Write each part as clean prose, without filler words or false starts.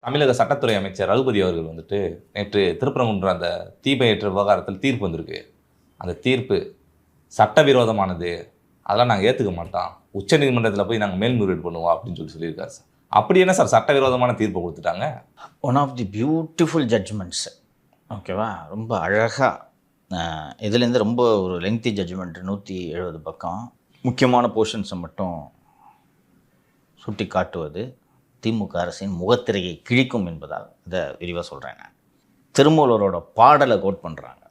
தமிழக சட்டத்துறை அமைச்சர் ரகுபதி அவர்கள் வந்துட்டு நேற்று திருப்பரங்குன்றம் அந்த தீபயேற்ற விவகாரத்தில் தீர்ப்பு வந்திருக்கு. அந்த தீர்ப்பு சட்டவிரோதமானது, அதெல்லாம் நாங்கள் ஏற்றுக்க மாட்டோம், உச்சநீதிமன்றத்தில் போய் நாங்கள் மேல்முறையீடு பண்ணுவோம் அப்படின்னு சொல்லியிருக்காரு சார். அப்படி என்ன சார் சட்டவிரோதமான தீர்ப்பை கொடுத்துட்டாங்க? One of the beautiful judgements. ஓகேவா, ரொம்ப அழகாக இதுலேருந்து ரொம்ப ஒரு லெங்க்தி ஜட்ஜ்மெண்ட், 170 பக்கம். முக்கியமான போர்ஷன்ஸை மட்டும் சுட்டி காட்டுவது திமுக அரசின் முகத்திரையை கிழிக்கும் என்பதால் இதை விரிவாக சொல்கிறேன். நான் திருமூலரோட பாடலை கோட் பண்ணுறாங்க.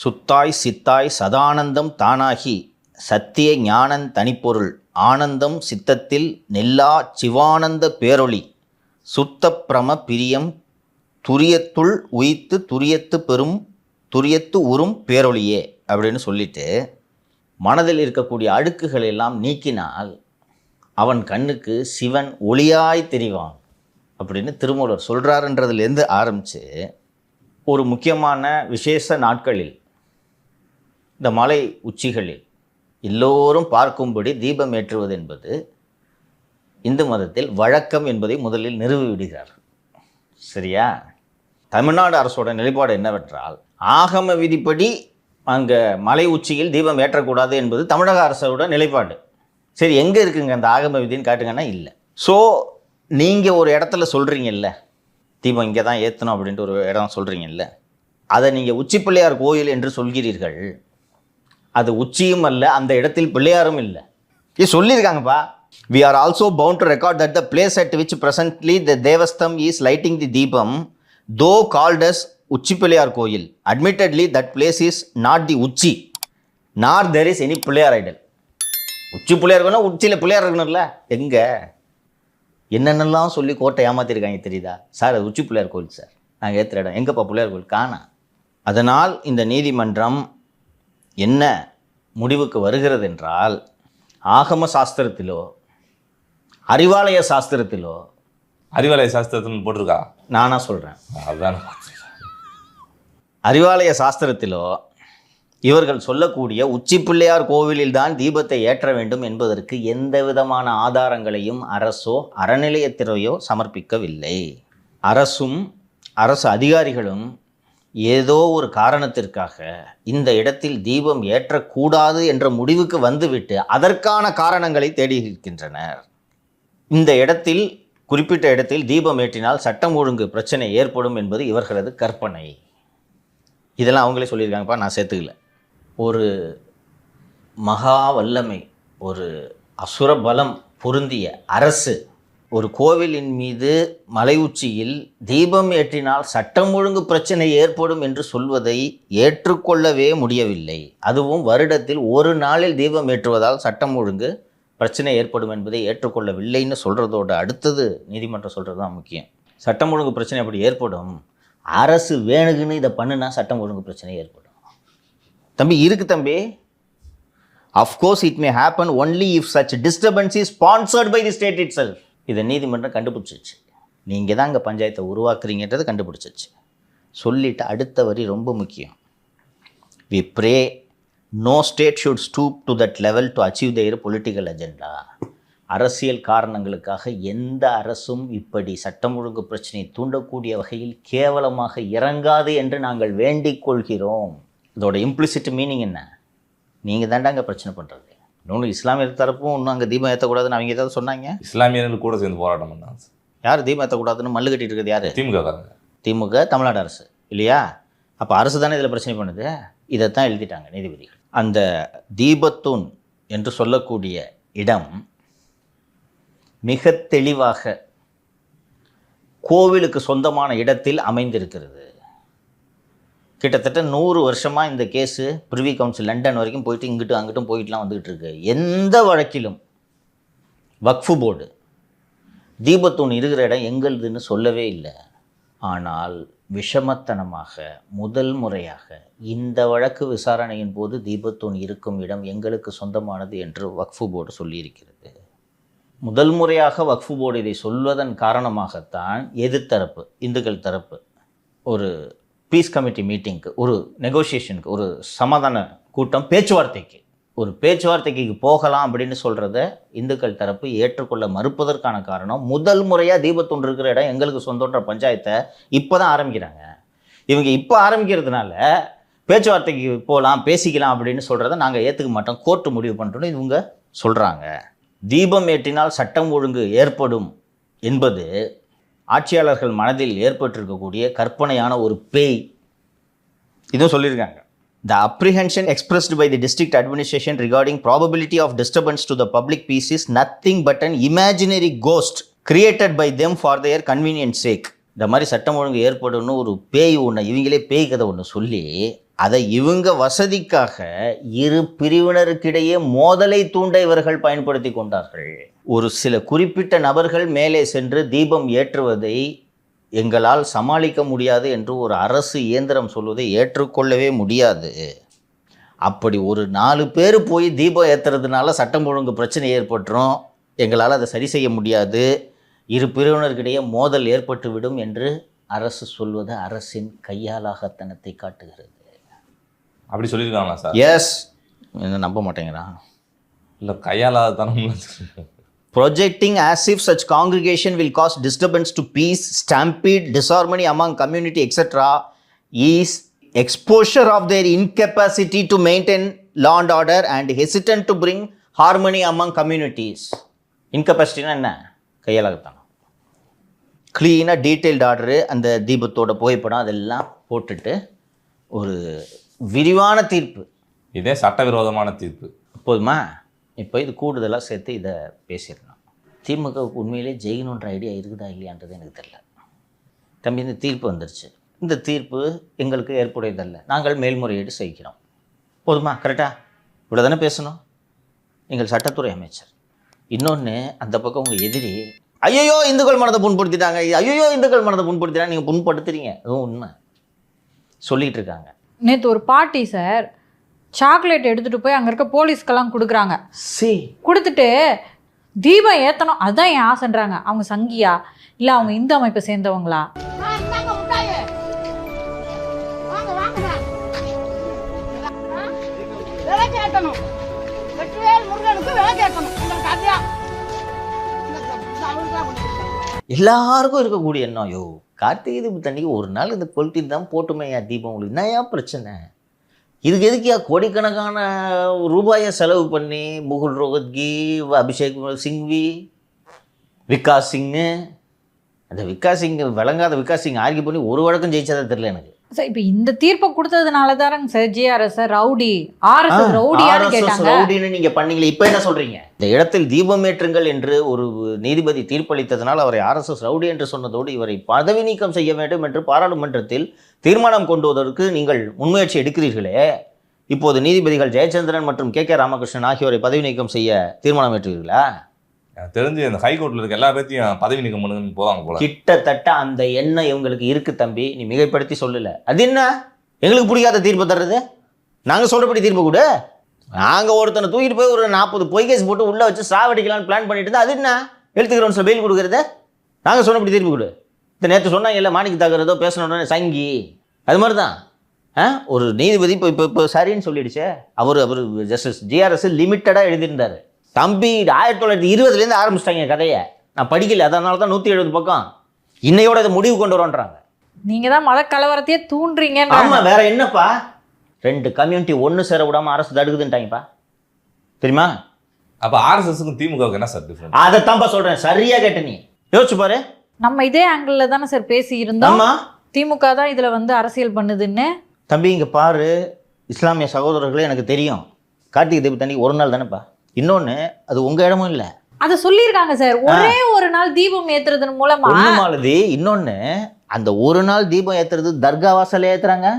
சுத்தாய் சித்தாய் சதானந்தம் தானாகி சத்திய ஞானன் தனிப்பொருள் ஆனந்தம் சித்தத்தில் நெல்லா சிவானந்த பேரொளி சுத்த பிரம பிரியம் துரியத்துள் உயித்து துரியத்து பெரும் துரியத்து உறும் பேரொளியே அப்படின்னு சொல்லிட்டு மனதில் இருக்கக்கூடிய அழுக்குகள் எல்லாம் நீக்கினால் அவன் கண்ணுக்கு சிவன் ஒளியாய் தெரிவான் அப்படின்னு திருமூலர் சொல்கிறாருன்றதுலேருந்து ஆரம்பித்து ஒரு முக்கியமான விசேஷ நாட்களில் இந்த மலை உச்சிகளில் எல்லோரும் பார்க்கும்படி தீபம் ஏற்றுவது என்பது இந்து மதத்தில் வழக்கம் என்பதை முதலில் நிறுவி விடுகிறார். சரியா? தமிழ்நாடு அரசோட நிலைப்பாடு என்னவென்றால், ஆகம விதிப்படி அங்கே மலை உச்சியில் தீபம் ஏற்றக்கூடாது என்பது தமிழக அரசோட நிலைப்பாடு. சரி, எங்கே இருக்குங்க அந்த ஆகம விதின்னு காட்டுங்கன்னா இல்லை. ஸோ நீங்கள் ஒரு இடத்துல சொல்கிறீங்கல்ல, தீபம் இங்கே தான் ஏற்றணும் அப்படின்ட்டு ஒரு இடம் சொல்கிறீங்கல்ல, அதை நீங்கள் உச்சி பிள்ளையார் கோயில் என்று சொல்கிறீர்கள். அது உச்சியும் அல்ல, அந்த இடத்தில் பிள்ளையாரும் இல்லை. சொல்லியிருக்காங்கப்பா. We are also bound to record that the place at which presently the Devastham is lighting the Deepam, though called as Uchi Pillayar Koil, admittedly that place is not the Uchi, nor there is any Pillayar idol. உச்சி பிள்ளையார் இருக்கணும், உச்சியில் பிள்ளையார் இருக்கணும்ல. எங்கே என்னென்னலாம் சொல்லி கோட்டை ஏமாற்றிருக்காங்க தெரியுதா sir? அது உச்சி பிள்ளையார் கோயில் சார், நாங்கள் ஏற்றுற இடம். எங்கேப்பா பிள்ளையார் கோயில்? காணா. அதனால் இந்த நீதிமன்றம் என்ன முடிவுக்கு வருகிறது என்றால், ஆகம சாஸ்திரத்திலோ அறிவாலய சாஸ்திரத்திலோ, அறிவாலய சாஸ்திரத்தில் போட்டிருக்கா? நானாக சொல்கிறேன், அதுதான். அறிவாலய சாஸ்திரத்திலோ இவர்கள் சொல்லக்கூடிய உச்சி பிள்ளையார் கோவிலில் தான் தீபத்தை ஏற்ற வேண்டும் என்பதற்கு எந்த விதமான ஆதாரங்களையும் அரசோ அறநிலையத்துறையோ சமர்ப்பிக்கவில்லை. அரசும் அரசு அதிகாரிகளும் ஏதோ ஒரு காரணத்திற்காக இந்த இடத்தில் தீபம் ஏற்றக்கூடாது என்ற முடிவுக்கு வந்துவிட்டு அதற்கான காரணங்களை தேடியிருக்கின்றனர். இந்த இடத்தில், குறிப்பிட்ட இடத்தில் தீபம் ஏற்றினால் சட்டம் ஒழுங்கு பிரச்சனை ஏற்படும் என்பது இவர்களது கற்பனை. இதெல்லாம் அவங்களே சொல்லியிருக்காங்கப்பா, நான் சேர்த்துக்கல. ஒரு மகா வல்லமை, ஒரு அசுர பலம் பொருந்திய அரசு ஒரு கோவிலின் மீது மலை உச்சியில் தீபம் ஏற்றினால் சட்டம் ஒழுங்கு பிரச்சனை ஏற்படும் என்று சொல்வதை ஏற்றுக்கொள்ளவே முடியவில்லை. அதுவும் வருடத்தில் ஒரு நாளில் தீபம் ஏற்றுவதால் சட்டம் ஒழுங்கு பிரச்சனை ஏற்படும் என்பதை ஏற்றுக்கொள்ளவில்லைன்னு சொல்கிறதோட அடுத்தது நீதிமன்றம் சொல்கிறது தான் முக்கியம். சட்டம் ஒழுங்கு பிரச்சனை அப்படி ஏற்படும், அரசு வேணுகுன்னு இதை பண்ணுனா சட்டம் ஒழுங்கு பிரச்சனை ஏற்படும். தம்பி இருக்கு தம்பி. Of course it may happen only if such disturbance is sponsored by the state itself. இதை நீதிமன்றம் கண்டுபிடிச்சிச்சு. நீங்கள் தான் இங்கே பஞ்சாயத்தை உருவாக்குறீங்கன்றது கண்டுபிடிச்சிச்சு. சொல்லிட்டு அடுத்த வரி ரொம்ப முக்கியம். We pray no state should stoop to that level to achieve their political agenda. அரசியல் காரணங்களுக்காக எந்த அரசும் இப்படி சட்டம் ஒழுங்கு பிரச்சனையை தூண்டக்கூடிய வகையில் கேவலமாக இறங்காது என்று நாங்கள் வேண்டிக் கொள்கிறோம். இதோட இம்ப்ளிசிட் மீனிங் என்ன? நீங்கள் தாண்டா அங்கே பிரச்சனை பண்ணுறது. இன்னொன்று இஸ்லாமியர் தரப்பும் இன்னும் அங்கே தீபம் ஏற்றக்கூடாதுன்னு அவங்க ஏதாவது சொன்னாங்க. இஸ்லாமியர்கள் கூட சேர்ந்து போராட்டம் பண்ணாங்க. யார் தீபம் ஏற்றக்கூடாதுன்னு மல்லு கட்டிட்டு இருக்குது? யார்? திமுக. திமுக, தமிழ்நாடு அரசு இல்லையா? அப்போ அரசு தானே இதில் பிரச்சனை பண்ணுது. இதைத்தான் எழுதிட்டாங்க நீதிபதிகள். அந்த தீபத்தூண் என்று சொல்லக்கூடிய இடம் மிக தெளிவாக கோவிலுக்கு சொந்தமான இடத்தில் அமைந்திருக்கிறது. கிட்டத்தட்ட 100 வருஷமாக இந்த கேஸு பிரிவி கவுன்சில் லண்டன் வரைக்கும் போயிட்டு இங்கிட்டும் அங்கிட்டும் போயிட்டுலாம் வந்துக்கிட்டு இருக்கு. எந்த வழக்கிலும் வக்ஃபு போர்டு தீபத்தூண் இருக்கிற இடம் எங்களுதுன்னு சொல்லவே இல்லை. ஆனால் விஷமத்தனமாக முதல் முறையாக இந்த வழக்கு விசாரணையின் போது தீபத்தூண் இருக்கும் இடம் எங்களுக்கு சொந்தமானது என்று வக்ஃபு போர்டு சொல்லியிருக்கிறது. முதல் முறையாக வக்ஃபு போர்டு இதை சொல்வதன் காரணமாகத்தான் எதிர்த்தரப்பு, இந்துக்கள் தரப்பு ஒரு பீஸ் கமிட்டி மீட்டிங்க்கு, ஒரு நெகோசியேஷனுக்கு, ஒரு சமாதான கூட்டம், பேச்சுவார்த்தைக்கு ஒரு பேச்சுவார்த்தைக்கு போகலாம் அப்படின்னு சொல்கிறத இந்துக்கள் தரப்பு ஏற்றுக்கொள்ள மறுப்பதற்கான காரணம், முதல் முறையாக தீபத்தூண் இருக்கிற இடம் எங்களுக்கு சொந்தன்ற பஞ்சாயத்தை இப்போ தான் ஆரம்பிக்கிறாங்க. இவங்க இப்போ ஆரம்பிக்கிறதுனால பேச்சுவார்த்தைக்கு போகலாம் பேசிக்கலாம் அப்படின்னு சொல்கிறத நாங்கள் ஏற்றுக்க மாட்டோம், கோர்ட்டு முடிவு பண்ணுறோன்னு இவங்க சொல்கிறாங்க. தீபம் ஏற்றினால் சட்டம் ஒழுங்கு ஏற்படும் என்பது ஆட்சியாளர்கள் மனதில் ஏற்பட்டிருக்கக்கூடிய கற்பனையான ஒரு பேய். இதுவும் சொல்லியிருக்காங்க. The apprehension expressed by the district administration regarding probability of disturbance to the public peace is nothing but an imaginary ghost created by them for their convenience sake. இந்த மாதிரி சட்டம் ஒழுங்கு ஏற்படும்னு ஒரு பேய் ஒன்று, இவங்களே பேய் கதை ஒன்று சொல்லி அதை இவங்க வசதிக்காக இரு பிரிவினருக்கிடையே மோதலை தூண்ட இவர்கள் பயன்படுத்தி கொண்டார்கள். ஒரு சில குறிப்பிட்ட நபர்கள் மேலே சென்று தீபம் ஏற்றுவதை எங்களால் சமாளிக்க முடியாது என்று ஒரு அரசு இயந்திரம் சொல்வதை ஏற்றுக்கொள்ளவே முடியாது. அப்படி ஒரு 4 பேர் போய் தீபம் ஏற்றுறதுனால சட்டம் ஒழுங்கு பிரச்சனை ஏற்பட்டுரும், எங்களால் அதை சரி செய்ய முடியாது, இரு பிரிவினருக்கிடையே மோதல் ஏற்பட்டுவிடும் என்று அரசு சொல்வது அரசின் கையாலாகத்தனத்தை காட்டுகிறது. அப்படி சொல்லியிருக்காங்களா சார்? எஸ். என்ன நம்ப மாட்டேங்கிறான்? இல்லை, கையாலாதனம். Projecting as if such congregation will cause disturbance to peace, stampede, disharmony among community, etc. is exposure of their incapacity to maintain law and order and hesitant to bring harmony among communities. Incapacity என்ன? கையாளத்தான். க்ளீனாக detailed order, அந்த தீபத்தோட புகைப்படம் அதெல்லாம் போட்டுட்டு ஒரு விரிவான தீர்ப்பு. இதே சட்டவிரோதமான தீர்ப்பு. போதுமா? இப்போ இது கூடுதலாக சேர்த்து இதை பேசிடலாம். திமுகவுக்கு உண்மையிலே ஜெயிக்கணுன்ற ஐடியா இருக்குதா இல்லையான்றது எனக்கு தெரியல. தம்பி, இந்த தீர்ப்பு வந்துருச்சு, இந்த தீர்ப்பு எங்களுக்கு ஏற்புடையதல்ல, நாங்கள் மேல்முறையீடு செய்கிறோம். போதுமா? கரெக்டாக இவ்வளோ தானே பேசணும். எங்கள் சட்டத்துறை அமைச்சர். இன்னொன்று, அந்த பக்கம் உங்கள் எதிரி ஐயோ இந்துக்கள் மனதை புண்படுத்திட்டாங்க, ஐயோ இந்துக்கள் மனதை புண்படுத்திட்டாங்க, நீங்கள் புண்படுத்துறீங்க, அதுவும் உண்மை சொல்லிகிட்டு இருக்காங்க. நேற்று ஒரு பார்ட்டி சார் சாக்லேட் எடுத்துகிட்டு போய் அங்கே இருக்க போலீஸ்க்கெல்லாம் கொடுக்குறாங்க. கொடுத்துட்டு தீபம் ஏற்றணும் அதுதான் என் ஆசைன்றாங்க. அவங்க சங்கியா இல்லை அவங்க இந்து அமைப்பை சேர்ந்தவங்களா? எல்லாருக்கும் இருக்கக்கூடிய எண்ணம், ஐயோ கார்த்திகை தீபம் தண்ணிக்கு ஒரு நாள் இந்த கொளுத்தி தான் போட்டுமையா தீபம், உங்களுக்கு என்னையா பிரச்சனை? இதுக்கு எதுக்கியா கோடிக்கணக்கான ரூபாயை செலவு பண்ணி முகுல் ரோஹத்கி, அபிஷேக் சிங்வி, விகாஸ் சிங்கு, அந்த விகாஸ் சிங் விளங்காத விகாஸ் சிங் ஆர்கியூ பண்ணி ஒரு வழக்கம் ஜெயிச்சதா தெரியல எனக்கு. சார் இப்போ இந்த தீர்ப்பை கொடுத்ததுனால தானங்க சார் ஜிஆர்எஸ் ரவுடி ஆர்எஸ்எஸ் ரவுடியான்னு கேட்டாங்க. ரவுடின்னு நீங்கள் பண்ணீங்களே, இப்போ என்ன சொல்கிறீங்க? இந்த இடத்தில் தீபமேற்றுங்கள் என்று ஒரு நீதிபதி தீர்ப்பளித்ததனால் அவரை ஆர்எஸ்எஸ் ரவுடி என்று சொன்னதோடு இவரை பதவி நீக்கம் செய்ய வேண்டும் என்று பாராளுமன்றத்தில் தீர்மானம் கொண்டு வருவதற்கு நீங்கள் முன்முயற்சி எடுக்கிறீர்களே. இப்போது நீதிபதிகள் ஜெயச்சந்திரன் மற்றும் கே ராமகிருஷ்ணன் ஆகியோரை பதவி நீக்கம் செய்ய தீர்மானம் ஏற்றுவீர்களா? தெரிஞ்சு இந்த ஹைகோர்ட்டில் இருக்க எல்லா பேர்த்தையும் பதவி நீக்கம் பண்ணுன்னு போவாங்க போல. கிட்டத்தட்ட அந்த எண்ணம் இவங்களுக்கு இருக்கு தம்பி, நீ மிகைப்படுத்தி சொல்லல. அது என்ன எங்களுக்கு பிடிக்காத தீர்ப்பு தர்றது? நாங்கள் சொல்கிறபடி தீர்ப்பு கொடு. நாங்கள் ஒருத்தனை தூக்கிட்டு போய் ஒரு 40 பொய் கேஸ் போட்டு உள்ளே வச்சு சாவடிக்கலான்னு பிளான் பண்ணிட்டு இருந்தா அது என்ன எழுத்துக்கிறோம் சார் பெயில் கொடுக்குறது? நாங்கள் சொன்னபடி தீர்ப்பு கொடு. இந்த நேற்று சொன்னாங்க இல்லை மாணிக்கு தாக்குறதோ பேசணுன்னு சங்கி, அது மாதிரி தான். ஒரு நீதிபதி இப்போ சரின்னு சொல்லிடுச்சே. அவர் ஜஸ்டிஸ் ஜிஆர்எஸ் லிமிட்டடாக எழுதியிருந்தார். தம்பி 1920 ஆரம்பிச்சிட்டாங்க கதையை, நான் படிக்கல, அதனால தான் 170 பக்கம். இன்னையோட இதை முடிவு கொண்டு வரோன்றாங்க. நீங்கள் தான் மத கலவரத்தையே தூண்டுறீங்க. ஆமாம், வேற என்னப்பா? 2 கம்யூனிட்டி ஒன்று சேர விடாமல் அரசு தடுக்குதுன்ட்டாங்கப்பா, தெரியுமா? அப்போ ஆர்எஸ்எஸ்க்கும் திமுகவுக்கு என்ன சார் டிஃபரன்ஸ்? அதை தான்ப்பா சொல்கிறேன், சரியாக கேட்ட நீ யோசிச்சு பாரு. நம்ம இதே ஆங்கிளில் தானே சார் பேசி இருந்தோம். திமுக தான் இதில் வந்து அரசியல் பண்ணுதுன்னு. தம்பி இங்கே பாரு, இஸ்லாமிய சகோதரர்களே எனக்கு தெரியும், கார்த்திகை தீபம் தண்ணி ஒரு நாள் தானேப்பா. இன்னொன்று, அது உங்கள் இடமும் இல்லை, அதை சொல்லியிருக்காங்க சார். ஒரே ஒரு நாள் தீபம் ஏற்றுறதன் மூலமா மாலதி. இன்னொன்று, அந்த ஒரு நாள் தீபம் ஏற்றுறது தர்கா வாசல்ல ஏற்றுறாங்க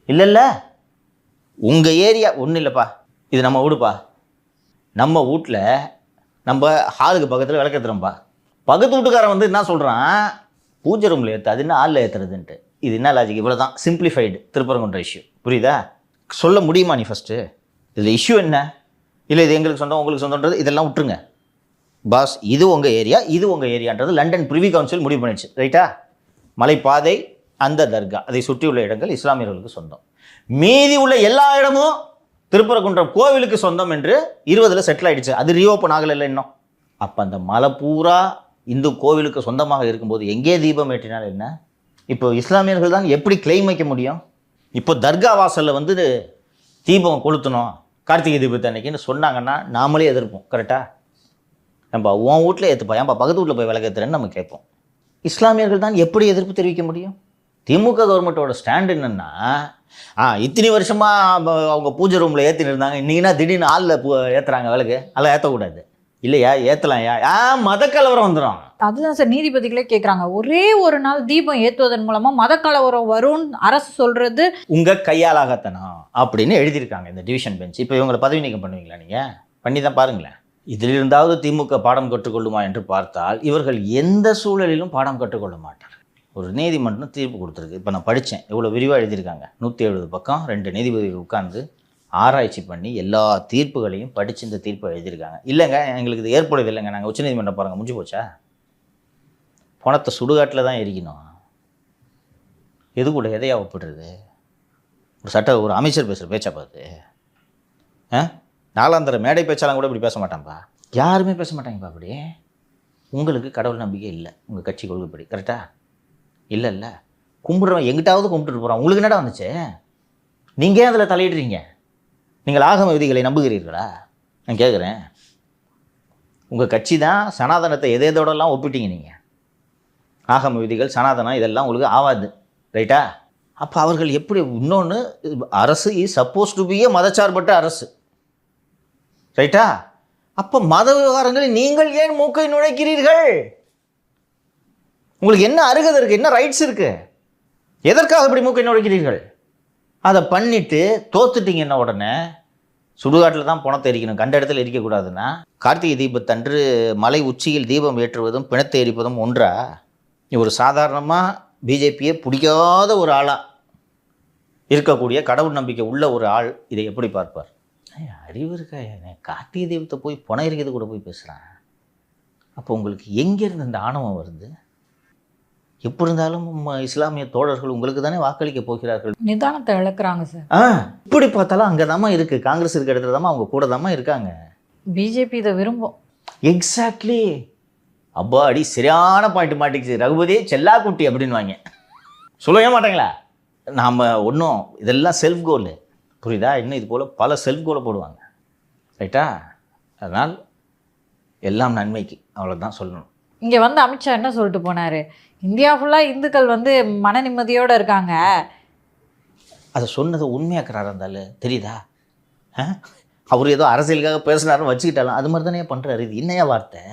இல்லைல்ல? உங்கள் ஏரியா ஒன்றும் இல்லைப்பா, இது நம்ம வீடுப்பா, நம்ம வீட்டில் நம்ம ஹாலுக்கு பக்கத்தில் விளக்கேற்றுறோம்ப்பா. பக்கத்து வீட்டுக்காரன் வந்து என்ன சொல்கிறான், பூஜை ரூமில் ஏற்று, அது என்ன ஹாலில் ஏற்றுறதுன்ட்டு. இது என்ன லாஜிக்? இவ்வளோ தான் சிம்பிளிஃபைடு திருப்பரங்குன்ற இஷ்யூ, புரியுதா? சொல்ல முடியுமா நீ ஃபஸ்ட்டு? இதில் இஷ்யூ என்ன? இல்லை இது எங்களுக்கு சொந்தம் உங்களுக்கு சொந்தன்றது இதெல்லாம் விட்டுருங்க பாஸ். இது உங்கள் ஏரியா, இது உங்கள் ஏரியான்றது லண்டன் பிரிவி கவுன்சில் முடிவு பண்ணிடுச்சு, ரைட்டா? மலைப்பாதை, அந்த தர்கா, அதை சுற்றியுள்ள இடங்கள் இஸ்லாமியர்களுக்கு சொந்தம். மீதி உள்ள எல்லா இடமும் திருப்பரங்குன்றம் கோவிலுக்கு சொந்தம் என்று 20 செட்டில் ஆயிடுச்சு. அது ரீஓப்பன் ஆகலை இன்னும். அப்போ அந்த மலை பூரா இந்து கோவிலுக்கு சொந்தமாக இருக்கும்போது எங்கே தீபம் ஏற்றினால் என்ன? இப்போ இஸ்லாமியர்கள் தான் எப்படி கிளைம் வைக்க முடியும்? இப்போ தர்கா வாசலில் வந்து தீபம் கொளுத்தணும் கார்த்திகை தீபத்தை அன்னைக்குன்னு சொன்னாங்கன்னா நாமளே எதிர்ப்போம். கரெக்டாக? நம்ம உன் வீட்டில் ஏற்றுப்பா, ஏன்பா பக்கத்து வீட்டில் போய் விளக்கேற்றுறேன்னு நம்ம கேட்போம். இஸ்லாமியர்கள் தான் எப்படி எதிர்ப்பு தெரிவிக்க முடியும்? திமுக கவர்மெண்ட்டோட ஸ்டாண்ட் என்னென்னா, இத்தனை வருஷமாக அவங்க பூஜை ரூமில் ஏற்றின்னு இருந்தாங்க, இன்றைக்கினா திடீர்னு ஆளில் ஏற்றுறாங்க விளக்கு, அதெல்லாம் ஏற்றக்கூடாது. இல்லையா? ஏற்றலாம். மத கலவரம் வந்துடும். அதுதான் சார் நீதிபதிகளே கேட்குறாங்க. ஒரே ஒரு நாள் தீபம் ஏற்றுவதன் மூலமாக மத கலவரம் வரும்னு அரசு சொல்கிறது உங்கள் கையாலாகத்தனம் அப்படின்னு எழுதியிருக்காங்க இந்த டிவிஷன் பெஞ்ச். இப்போ இவங்களை பதவி நீக்கம் பண்ணுவீங்களா? நீங்கள் பண்ணி தான் பாருங்களேன். இதிலிருந்தாவது திமுக பாடம் கற்றுக்கொள்ளுமா என்று பார்த்தால் இவர்கள் எந்த சூழலிலும் பாடம் கற்றுக்கொள்ள மாட்டார். ஒரு நீதிமன்றம் தீர்ப்பு கொடுத்துருக்கு. இப்போ நான் படித்தேன், எவ்வளோ விரிவாக எழுதியிருக்காங்க. 170 பக்கம் 2 நீதிபதிகள் உட்கார்ந்து ஆராய்ச்சி பண்ணி எல்லா தீர்ப்புகளையும் படித்து இந்த தீர்ப்பை எழுதியிருக்காங்க. இல்லைங்க எங்களுக்கு இது ஏற்படுது இல்லைங்க, நாங்கள் உச்சநீதிமன்றம் பாருங்கள் முடிஞ்சு போச்சா? பணத்தை சுடுகாட்டில் தான் எரிக்கணும். எது கூட எதையா ஒப்பிடுறது? ஒரு அமைச்சர் பேசுகிற பேச்சா பார்த்து நாலாந்தர மேடை பேச்சாலும் கூட இப்படி பேச மாட்டான்ப்பா. யாருமே பேச மாட்டாங்கப்பா அப்படி. உங்களுக்கு கடவுள் நம்பிக்கை இல்லை உங்கள் கட்சி கொள்கைப்படி. கரெக்டாக? இல்லை கும்பிட்றவன் எங்கிட்டாவது கும்பிட்டுட்டு போகிறான். உங்களுக்கு என்னடா வந்துச்சு? நீங்கள் ஏன் அதில் தலையிடுறீங்க? நீங்கள் ஆகம விதிகளை நம்புகிறீர்களா? நான் கேட்குறேன். உங்கள் கட்சி தான் சனாதனத்தை எதோடலாம் ஒப்பிட்டீங்க. நீங்கள் ஆகம விதிகள் சனாதனம் இதெல்லாம் உங்களுக்கு ஆகாது. ரைட்டா? அப்போ அவர்கள் எப்படி? இன்னொன்று, அரசு is suppose to B A மதச்சார்பற்ற அரசு. ரைட்டா? அப்போ மத விவகாரங்களில் நீங்கள் ஏன் மூக்கை நுழைக்கிறீர்கள்? உங்களுக்கு என்ன அருகதை இருக்குது? என்ன ரைட்ஸ் இருக்குது? எதற்காக இப்படி மூக்கை நுழைக்கிறீர்கள்? அதை பண்ணிவிட்டு தோத்துட்டீங்கன்னா உடனே சுடுகாட்டில் தான் பணத்தை எரிக்கணும், கண்ட இடத்துல எரிக்கக்கூடாதுன்னா. கார்த்திகை தீபத்தன்று மலை உச்சியில் தீபம் ஏற்றுவதும் பிணத்தை எரிப்பதும் ஒன்றா? ஒரு சாதாரணமாக பிஜேபியை பிடிக்காத ஒரு ஆளாக இருக்கக்கூடிய கடவுள் நம்பிக்கை உள்ள ஒரு ஆள் இதை எப்படி பார்ப்பார்? அறிவு இருக்கா? கார்த்திகை தீபத்தை போய் பணம் எரிக்கிறது கூட போய் பேசுகிறேன். அப்போ உங்களுக்கு எங்கேருந்து இந்த ஆணவம் வருது? எப்படி இருந்தாலும் இஸ்லாமிய தோழர்கள் உங்களுக்கு தானே வாக்களிக்க போகிறார்கள். நிதானத்தை இழக்கிறாங்க சார். இப்படி பார்த்தாலும் அங்கே தாம்மா இருக்குது. காங்கிரஸ் இருக்க இடத்துல தாம்மா அவங்க கூட தாம்மா இருக்காங்க. பிஜேபி இதை விரும்பும். எக்ஸாக்ட்லி. அப்பா அடி சரியான பாயிண்ட் மாட்டிக்கிச்சு. ரகுபதி செல்லாக்குட்டி அப்படின்வாங்க. சொல்லவே மாட்டாங்களா? நாம் ஒன்றும் இதெல்லாம் செல்ஃப் கோல். புரியுதா? இன்னும் இது போல் பல செல்ஃப் கோலை போடுவாங்க. ரைட்டா? அதனால் எல்லாம் நன்மைக்கு, அவ்வளோதான் சொல்லணும். இங்கே வந்து அமித்ஷா என்ன சொல்லிட்டு போனார்? இந்தியா ஃபுல்லாக இந்துக்கள் வந்து மன நிம்மதியோடு இருக்காங்க. அதை சொன்னதை உண்மையாக்குறாரு இருந்தாலும் தெரியுதா? அவர் ஏதோ அரசியலுக்காக பேசுனாருன்னு வச்சுக்கிட்டாலும் அது மாதிரி தானே பண்ணுறாரு. இது என்னையா வார்த்தை?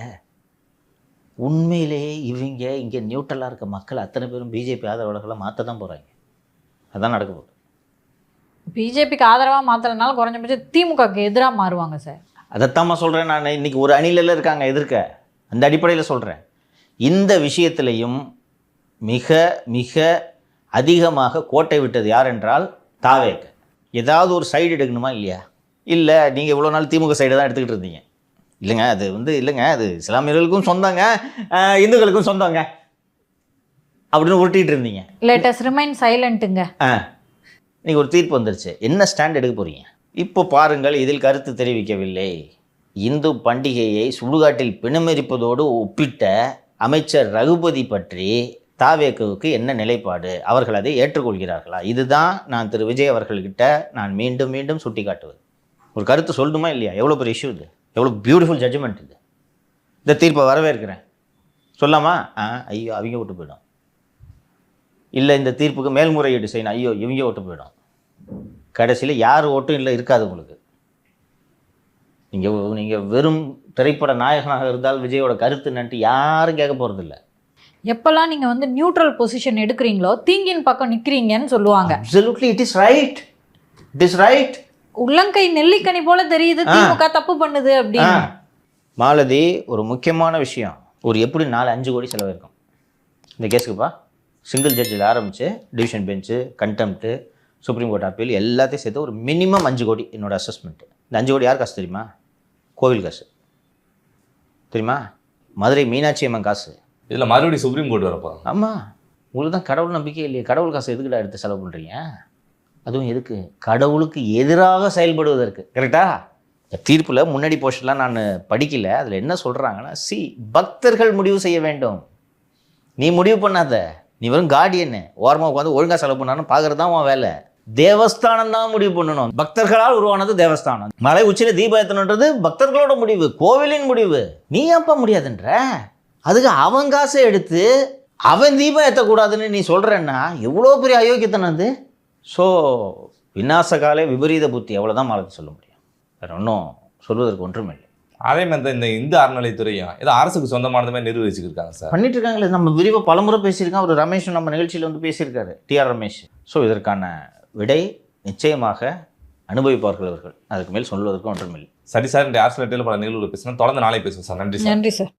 உண்மையிலேயே இவங்க இங்கே நியூட்ரலாக இருக்க மக்கள் அத்தனை பேரும் பிஜேபி ஆதரவாளர்களாக மாற்ற தான் போகிறாங்க. அதான் நடக்க போகுது. பிஜேபிக்கு ஆதரவாக மாற்றலைனாலும் குறைஞ்சபட்சம் திமுகக்கு எதிராக மாறுவாங்க சார். அதைத்தாம்மா சொல்கிறேன் நான். இன்றைக்கி ஒரு அணிலெல்லாம் இருக்காங்க எதிர்க்க. அந்த அடிப்படையில் சொல்கிறேன். இந்த விஷயத்திலையும் மிக மிக அதிகமாக கோட்டை விட்டது யார் என்றால் தாவேக. ஏதாவது ஒரு சைடு எடுக்கணுமா இல்லையா? இல்லை நீங்கள் இவ்வளோ நாள் திமுக சைடு தான் எடுத்துக்கிட்டு இருந்தீங்க. இல்லைங்க அது இல்லைங்க அது இஸ்லாமியர்களுக்கும் சொந்தங்க, இந்துக்களுக்கும் சொந்தங்க அப்படின்னு உருட்டிகிட்டு இருந்தீங்க. லேட்டஸ் ரிமைன் சைலண்ட்டுங்க. நீங்கள் ஒரு தீர்ப்பு வந்துருச்சு. என்ன ஸ்டாண்ட் எடுக்க போகிறீங்க? இப்போ பாருங்கள், இதில் கருத்து தெரிவிக்கவில்லை. இந்து பண்டிகையை சுடுகாட்டில் பிணமெரிப்பதோடு ஒப்பிட்ட அமைச்சர் ரகுபதி பற்றி தாவேக்குவுக்கு என்ன நிலைப்பாடு? அவர்கள் அதை ஏற்றுக்கொள்கிறார்களா? இதுதான் நான் திரு விஜய் அவர்கள்கிட்ட நான் மீண்டும் மீண்டும் சுட்டி காட்டுவது. ஒரு கருத்து சொல்லணுமா இல்லையா? எவ்வளோ பெரிய இஷ்யூ இது, எவ்வளோ பியூட்டிஃபுல் ஜட்ஜ்மெண்ட் இது. இந்த தீர்ப்பை வரவேற்கிறேன். சொல்லாமா? ஐயோ அவங்க விட்டு போயிடும். இல்லை இந்த தீர்ப்புக்கு மேல்முறையீடு செய்யணும். ஐயோ இவங்க ஓட்டு போயிடும். கடைசியில் யார் ஓட்டும் இல்லை இருக்காது உங்களுக்கு. நீங்கள் வெறும் திரைப்பட நாயகனாக இருந்தால் விஜயோட கருத்து நட்டு யாரும் கேட்க போகிறதில்ல. எப்பெல்லாம் நீங்கள் வந்து நியூட்ரல் பொசிஷன் எடுக்கிறீங்களோ தீங்கின் பக்கம் நிற்கிறீங்கன்னு சொல்லுவாங்க. Absolutely it is right. It is right. உள்ளங்கை நெல்லிக்கனி போல தெரியுது திமுக தப்பு பண்ணுது அப்படின்னு. மாலதி, ஒரு முக்கியமான விஷயம். ஒரு எப்படி 4-5 கோடி செலவாயிருக்கும் இந்த கேஸுக்குப்பா. சிங்கிள் ஜட்ஜில் ஆரம்பித்து division bench, contempt, supreme court appeal எல்லாத்தையும் சேர்த்து ஒரு மினிமம் 5 கோடி என்னோடய அசஸ்மெண்ட்டு. இந்த 5 கோடி யார் காசு தெரியுமா? கோவில் காசு தெரியுமா? மதுரை மீனாட்சி அம்மன் காசு. இதில் மறுபடியும் சுப்ரீம் கோர்ட் வரப்போ. ஆமாம், உங்களுக்கு தான் கடவுள் நம்பிக்கை இல்லையே. கடவுள் காசு எதுக்கிட்ட எடுத்து செலவு பண்ணுறீங்க? அதுவும் எதுக்கு? கடவுளுக்கு எதிராக செயல்படுவதற்கு. கரெக்டா? தீர்ப்பில் முன்னாடி போர்ஷன்லாம் நான் படிக்கல. அதில் என்ன சொல்கிறாங்கன்னா, பக்தர்கள் முடிவு செய்ய வேண்டும். நீ முடிவு பண்ணாத. நீ வெறும் கார்டியன்னு ஓரமாக உட்காந்து ஒழுங்காக செலவு பண்ணான்னு பார்க்குறது தான் உன் வேலை. தேவஸ்தானம் தான் முடிவு பண்ணணும். பக்தர்களால் உருவானது தேவஸ்தானம். மலை உச்சியில் தீபம் ஏற்றணுன்றது பக்தர்களோட முடிவு, கோவிலின் முடிவு. நீ ஏன்ப்பா முடியாதுன்ற? அதுக்கு அவன் காசை எடுத்து அவன் தீபம் ஏற்றக்கூடாதுன்னு நீ சொல்கிறேன்னா எவ்வளோ பெரிய அயோக்கியத்தனம் அது. ஸோ விநாசகாலே விபரீத புத்தி, அவ்வளோதான் மாலதி சொல்ல முடியும். வேறு ஒன்றும் சொல்வதற்கு ஒன்றும் இல்லை. அதே மாதிரி தான் இந்த இந்து அறநிலைத்துறையும் ஏதோ அரசுக்கு சொந்தமானது மாதிரி நிர்வகிச்சுருக்காங்க சார். பண்ணிட்டு இருக்காங்களே. நம்ம விரிவாக பலமுறை பேசியிருக்கோம். ஒரு ரமேஷ் நம்ம நிகழ்ச்சியில் வந்து பேசியிருக்காரு, டிஆர் ரமேஷ். ஸோ இதற்கான விடை நிச்சயமாக அனுபவிப்பார்கள் அவர்கள். அதுக்கு மேல் சொல்வதற்கு ஒன்றுமில்லை. சரி சார், இந்த ஆர்ட்ஸ் பல நிகழ்வுகள் பேசினா தொடர்ந்து நாளை பேசுவோம் சார். நன்றி சார். நன்றி சார்.